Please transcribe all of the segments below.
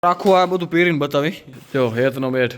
આખું આ બધું પહેરીને બતાવી જો હેતનો બેટ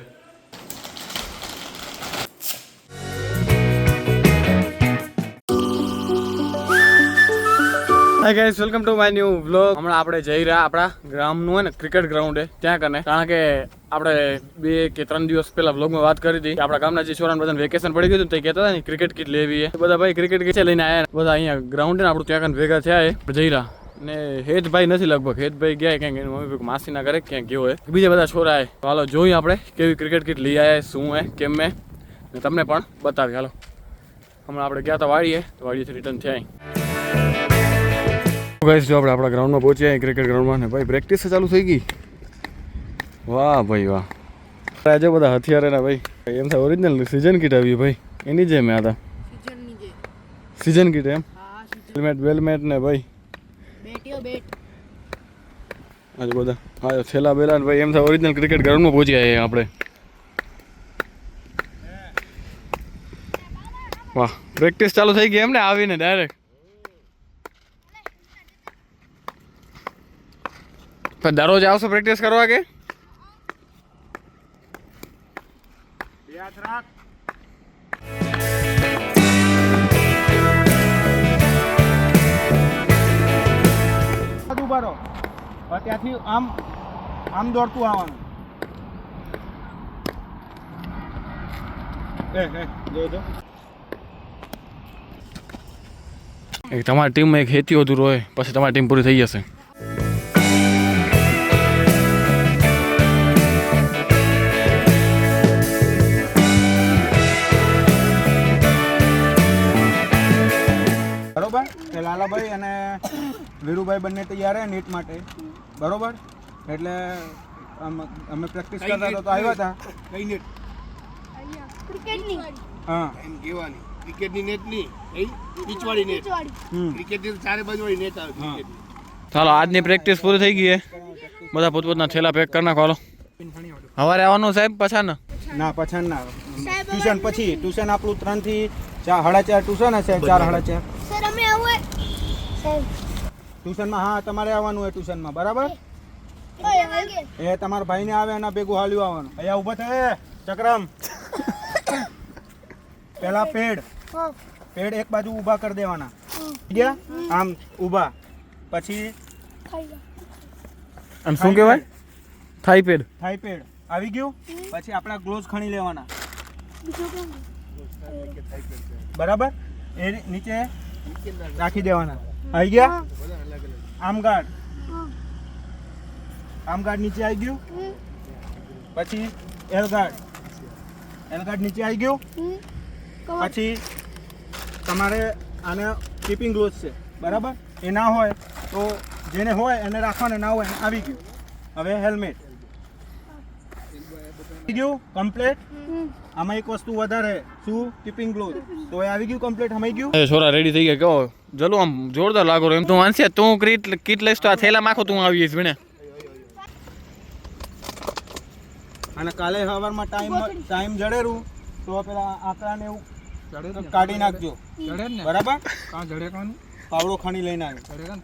hi guys welcome to my new vlog હમણાં આપણે જઈ રહ્યા આપણા ગ્રામનું હોય ને ક્રિકેટ ગ્રાઉન્ડ ત્યાં કને કારણ કે આપણે 2 કે 3 દિવસ પહેલા વ્લોગમાં વાત કરી હતી આપણા ગામના જે છોરાને બધાને વેકેશન પડી ગયું તો કહેતા હતા ને ક્રિકેટ કિટ લેવી છે બધા ભાઈ ક્રિકેટ કિટ લઈને આવ્યા બધા અહીંયા ગ્રાઉન્ડ ને આપણું ત્યાં કને ભેગા થયા જઈ રહ્યા ને હેતભાઈ નથી લગભગ હેતભાઈ ગયા ક્યાંક એની મમ્મી માસીના ઘરે ક્યાંક ગયો હોય બીજા બધા છોરા હાલો જોઈએ આપણે કેવી ક્રિકેટ કિટ લઈ આવ્યા શું હે કેમ મેં તમને પણ બતાવી હાલો હમણાં આપણે ગયા હતા વાડીએ તો વાડીએથી રિટર્ન થયા ગાઈસ જો આપણે આપણા ગ્રાઉન્ડમાં પહોંચ્યા ક્રિકેટ ગ્રાઉન્ડમાં ને ભાઈ પ્રેક્ટિસ ચાલુ થઈ ગઈ વાહ ભાઈ વાહ આજે બધા હથિયાર એના ભાઈ એમ થાય ઓરિજિનલ સીઝન કિટ આવી ભાઈ એની જેમ હતા સીઝન કિટ એમ હેલ્મેટ વેલમેટ ને ભાઈ આજે બધા હા થેલા બેલા ને ભાઈ એમ થાય ઓરિજિનલ ક્રિકેટ ગ્રાઉન્ડમાં પહોંચ્યા આપણે વાહ પ્રેક્ટિસ ચાલુ થઈ ગઈ એમ ને આવીને ડાયરેક્ટ દરરોજ આવશો પ્રેક્ટિસ કરવા કે ત્યાંથી આમ આમ દોડતું આવવાનું તમારી ટીમમાં એક હેતી અધૂરો હોય પછી તમારી ટીમ પૂરી થઈ જશે બરોબર લાલાભાઈ અને વીરુભાઈ બંને તૈયાર હે નીટ માટે બરોબર એટલે અમે પ્રેક્ટિસ કરતા તો આવ્યા હતા કઈ નેટ ક્રિકેટની હા એમ કહેવાની ક્રિકેટની નેટ ની એ પીચવાળી નેટ ક્રિકેટની ચારે બાજુવાળી નેટ આવે ક્રિકેટની ચાલો આજની પ્રેક્ટિસ પૂરી થઈ ગઈ છે બધા પોતપોતના થેલા પેક કરી નાખો હાલો સવારે આવવાનું સાહેબ પછાન ના પછાન ના ટ્યુશન પછી ટ્યુશન આપણું 3 થી 4:30 ટ્યુશન હશે 4:30 સર અમે આવું ટ્યુશનમાં હા તમારે આવવાનું હોય ટ્યુશનમાં બરાબર એ તમારા ભાઈને આવે એના ભેગું હાલ્યું આવવાનું અહીંયા ઊભા થાય ચક્રમ પેલા પેડ એક બાજુ ઊભા કરી દેવાના ગયા આમ ઊભા પછી આમ શું કહેવાય થાઈ પેડ આવી ગયું પછી આપણા ગ્લોવ્સ ખણી લેવાના બરાબર એ નીચે રાખી દેવાના આવી ગયા આમ ગાર્ડ નીચે આવી ગયું પછી એલ ગાર્ડ નીચે આવી ગયું પછી તમારે આને કીપિંગ ગ્લોવ્સ છે બરાબર એ ના હોય તો જેને હોય એને રાખવાને ના હોય આવી ગયું હવે હેલ્મેટ આવી ગયું કમ્પ્લીટ આમાં એક વસ્તુ વધારે શું કીપિંગ ગ્લોવ્સ તો એ આવી ગયું કમ્પ્લીટ હમાઈ ગયું છોરા રેડી થઈ ગયા કહો ચલો આમ જોરદાર લાગો એમ તું વાંચે તું કિટ લઈશ તો આ થેલા માખો તું આવી જઈશ ભણે અને કાલે સવારમાં ટાઈમ જડેરું તો પેલા આંકડાને એવું કાઢી નાખજો બરાબર પાવડો ખાણી લઈને આવ્યો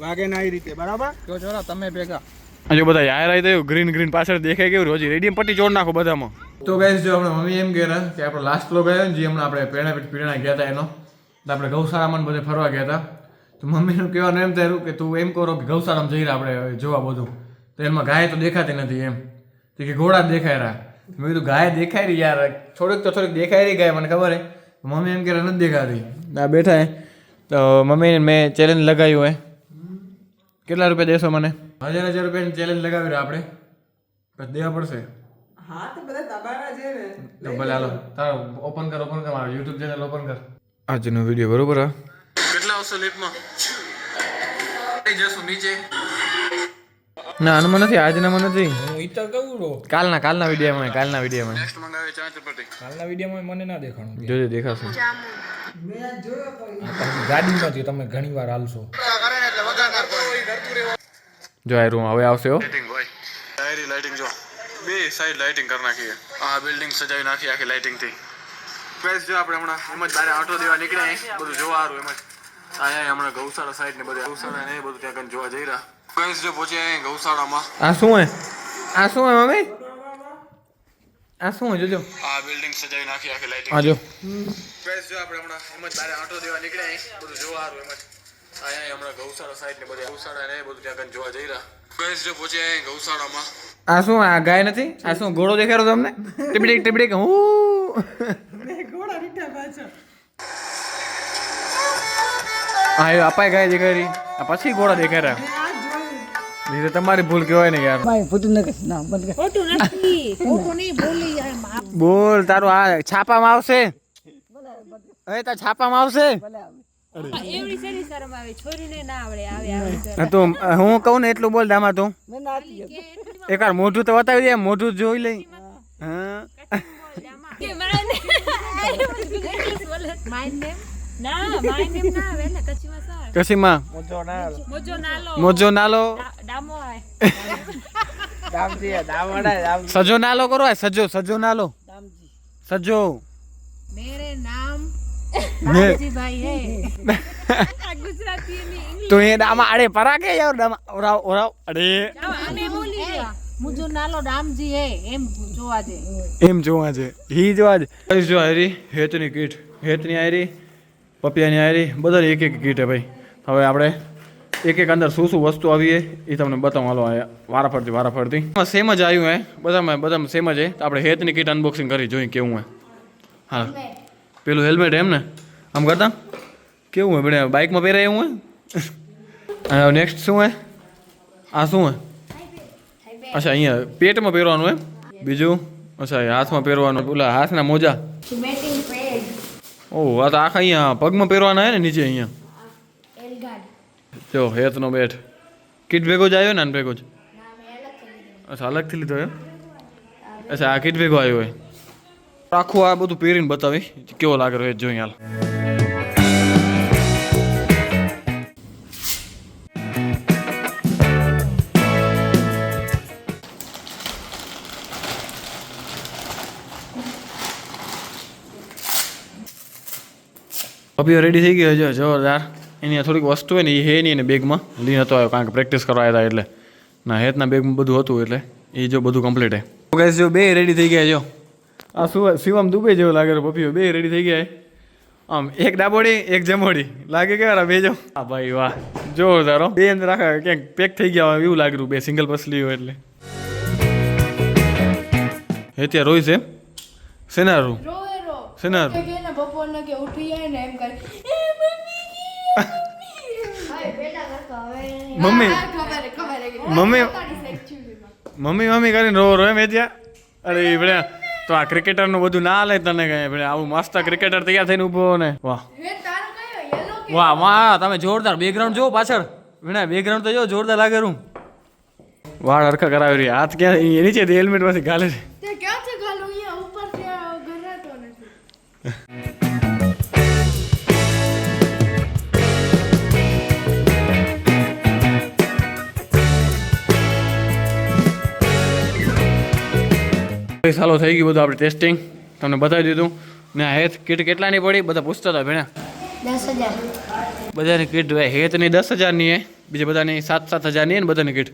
વાગે ના એ રીતે બરાબર તમે ભેગા જો બધા યાર આવી થયું ગ્રીન પાછળ દેખાય કેવું રોજી રેડિયમ પટ્ટી જોડ નાખો બધામાં તો ગાઈસ જો આપણે મમ્મી એમ કહેતા કે આપણો લાસ્ટ વ્લોગ આવ્યો ને જે હમણાં આપણે પીણા ગયા હતા એનો તો આપણે ગૌશાળામાં બધે ફરવા ગયા હતા તો મમ્મીનું કહેવાનું એમ થયું કે તું એમ કરો કે ગૌશાળામાં જઈ રહ્યા આપણે જોવા બધું તો એમાં ગાય તો દેખાતી નથી એમ તો કે ઘોડા જ દેખાય રહ્યા મેં કીધું ગાય દેખાય રહી યાર થોડીક દેખાય રહી ગાય મને ખબર હે મમ્મી એમ કહેતા નથી દેખાતી આ બેઠા હે તો મમ્મીને મેં ચેલેન્જ લગાવ્યું હે કેટલા રૂપિયા દેશો મને 1000 રૂપિયાની ચેલેન્જ લગાવી રહ્યા આપણે પછી દેવા પડશે હા તો બધા તમારા છે ને તો ભલે હાલો તારો ઓપન કર મારો YouTube ચેનલ ઓપન કર આજનો વિડિયો બરોબર હા કેટલા આવશે લિફ્ટમાં જશું નીચે ના આનમાં નથી આજનામાં નથી હું ઈ તો કહું રો કાલના વિડિયોમાં નેક્સ્ટ મંગાવે ચાર ચપાટી કાલના વિડિયોમાં મને ના દેખાણું જોજે દેખાશે મેં જોયો ગાડીમાં જો તમે ઘણીવાર હાલશો જો આ રૂમ હવે આવશે હો લાઇટિંગ ભાઈ ડાયરી લાઇટિંગ જો બે સાઈડ લાઇટિંગ કરી નાખી આ બિલ્ડિંગ સજાવી નાખી આખી લાઇટિંગ થી ગાઈસ જો આપણે હમણાં એમ જ બહાર આટો દેવા નીકળ્યા બધું જોવા સારું એમ જ અહીંયા હમણાં ગૌશાળા સાઈડ ને બધું ગૌશાળા ને બધું ત્યાં જોવા જઈ રહ્યા ગાઈસ જો પહોંચ્યા અહીં ગૌશાળામાં. આ શું હે? આ શું હે મમ્મી? આ શું હે જોજો? આ બિલ્ડિંગ સજાવી નાખી આખી લાઇટિંગ. આ જો. ગાઈસ જો આપણે હમણાં એમ જ બારે આંટો દેવા નીકળ્યા અહીં બધું જોવા હારું એમ જ. અહીંયા હમણાં ગૌશાળા સાઈડ ને બધી ગૌશાળા ને બધું ત્યાં જોવા જઈ રહ્યા. ગાઈસ જો પહોંચ્યા અહીં ગૌશાળામાં. આ શું આ ગાય નથી? આ શું ઘોડો દેખાડો તમને? ટીબડી ટીબડી હું ઘોડા રીટા પાછો. હા એ અપાય ગાય દેખાડી. આ પછી ઘોડા દેખાય રહ્યા. એ તમારી ભૂલ કહેવાય ને યાર. ભાઈ ફૂટું નથી ના બંધ કર. ખોટું નથી ખોટું નહીં બોલી યાર. બોલ તારું આ છાપામાં આવશે. હવે તાર છાપામાં આવશે. એવડી સેની શરમ આવે છોરીને ના આવડે આવે તો હું કહું ને એટલું બોલ દામા તું. મેં નાતી ગયો. એકવાર મોઢું તો બતાવી દે મોઢું જોઈ લઈ. હા કે માને માઇન નેમ ના માઇન નેમ ના આવે ને કચ્છમાં સર કસીમાં મોજો નાલો ડામો આય દામજી દામડા દામ સજો નાલો કરો સજો સજો નાલો દામજી સજો મેરે નામ રામજી ભાઈ હે આ ગુજરાતી ની ઇંગ્લિશ તો એ દામા અડે પરા કે યાર દામા ઓરાવ ઓરાવ અડે આને બોલી દે મુજો નાલો રામજી હે એમ જોવા દે એમ જોવા છે હી જોવા છે જો હારી હેતની કીટ હેતની હારી પપિયાની હારી બધા એક એક કીટ હે ભાઈ હવે આપણે એક એક અંદર શું શું વસ્તુ આવી હે એ તમને બતાવું હાલો વારાફરતી સેમ જ આવ્યું હે બધામાં સેમ જ હે તો આપણે હેતની કીટ અનબોક્સિંગ કરી જોઈએ કેવું હે હા પેલું હેલ્મેટ એમ ને આમ કરતા કેવું હે બેને બાઇકમાં પહેરાય એવું હે નેક્સ્ટ શું હે આ શું હે અચ્છા અહીંયા પેટમાં પહેરવાનું એમ બીજું અચ્છા હાથમાં પહેરવાનું ઓલા હાથના મોજા ઓહ આ તો આખા અહીંયા પગમાં પહેરવાના હે ને નીચે અહીંયા જો હેતનો બેટ કીટ ભેગો જ આવ્યો ને ભેગો જ અચ્છા અલગથી લીધો એમ અચ્છા આ કીટ ભેગો આવ્યો હોય આખું આ બધું પહેરીને બતાવી કેવો લાગે રહ્યો જોઈએ હાલ પપીઓ રેડી થઈ ગયો છે જોરદાર એની થોડીક વસ્તુ હોય ને એ હે નહીં એને બેગમાં લઈ નતો આવ્યો કારણ કે પ્રેક્ટિસ કરવા આવ્યા હતા એટલે ના હેતના બેગમાં બધું હતું એટલે એ જો બધું કમ્પ્લીટ હે ગાઈસ જો બે રેડી થઈ ગયા જો આ શું શિવમ દુબે જેવો લાગે પપીઓ બે રેડી થઈ ગયા આમ એક ડાબોડી એક જમોડી લાગે કેવા બે જો હા ભાઈ વાહ જોરદાર બે અંદર આખા ક્યાંક પેક થઈ ગયા હોય એવું લાગ્યું બે સિંગલ પસલી હોય એટલે હે ત્યાં રોઈ છે સેનારું સેનારું બપોરને કે ઉઠી જાય ને એમ કરે મમ્મી મમ્મી મમ્મી કરીને રો એમ ત્યાં અરે ભલે તો આ ક્રિકેટરનું બધું ના લે તને કઈ ભલે આવું મસ્ત ક્રિકેટર તૈયાર થઈને ઊભો ને વાહ વાહ વાહ તમે જોરદાર બેકગ્રાઉન્ડ જો પાછળ ભીણા બેકગ્રાઉન્ડ તો જો જોરદાર લાગે રૂમ વાળ હરખા કરાવી રહી હાથ ક્યાં નીચે હેલ્મેટ માંથી ગાલે છે સાલો થઈ ગયું બધું આપણે ટેસ્ટિંગ તમને બતાવી દીધું ને હેત કીટ કેટલાની પડી બધા પૂછતા હતા ભેણા 10,000 બધાની કીટ હેતની 10,000ની હે બીજા બધાની 7,000-7,000ની ને બધાની કીટ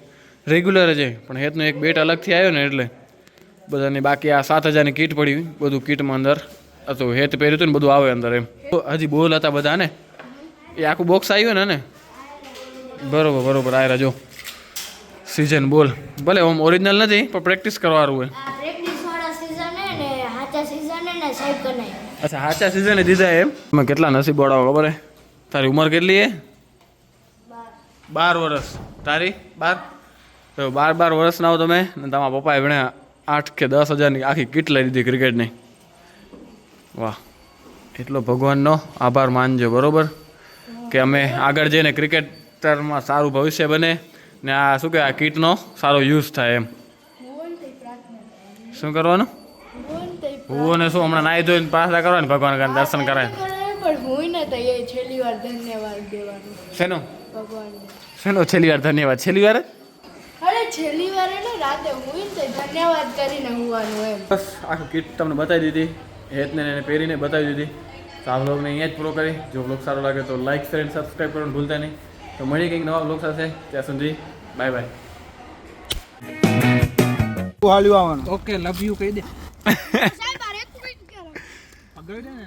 રેગ્યુલર જ પણ હેતનો એક બેટ અલગથી આવ્યો ને એટલે બધાની બાકી આ 7,000ની કીટ પડી બધું કીટમાં અંદર હતું હેત પહેર્યું હતું ને બધું આવે અંદર એમ હજી બોલ હતા બધા ને એ આખું બોક્સ આવ્યું ને બરોબર આ જો સીઝન બોલ ભલે ઓમ ઓરિજિનલ નથી પણ પ્રેક્ટિસ કરવાનું હોય અચ્છા સાચા સીઝને દીધા એમ તમે કેટલા નસીબ વાળા ખબર હે તારી ઉંમર કેટલી હે 12 વર્ષ તારી 12 તો 12 વર્ષના હો તમે ને તમારા પપ્પાએ ભણ્યા 8 કે 10,000ની આખી કીટ લઈ દીધી ક્રિકેટની વાહ એટલો ભગવાનનો આભાર માનજો બરોબર કે અમે આગળ જઈને ક્રિકેટરમાં સારું ભવિષ્ય બને ને આ શું કે આ કીટનો સારો યુઝ થાય એમ શું કરવાનું હું શું હમણાં નાહી ધોઈને પ્રાર્થના કરવાની ભગવાન દર્શન કરાય છેલ્લી વાર ધન્યવાદ દેવાનું શેનો છેલ્લી વાર ધન્યવાદ છેલ્લી વાર અરે છેલ્લી વાર એટલે રાતે હું ધન્યવાદ કરીને હોવાનું એમ બસ આખું કીટ તમને બતાવી દીધી હેતને એને પહેરીને બતાવી દીધી તો આ વ્લોગને અહીંયા જ પૂરો કરી જો વ્લોગ સારો લાગે તો લાઈક શેર અને સબસ્ક્રાઈબ કરવાનું ભૂલતા નહીં તો મળીએ કંઈક નવા વ્લોગ સાથે ત્યાં સુધી બાય બાય. તું હાલ્યું આવવાનું ઓકે લવ યુ કહી દે સાહેબ આ રેકોર્ડિંગ કરો. આગળ છે ને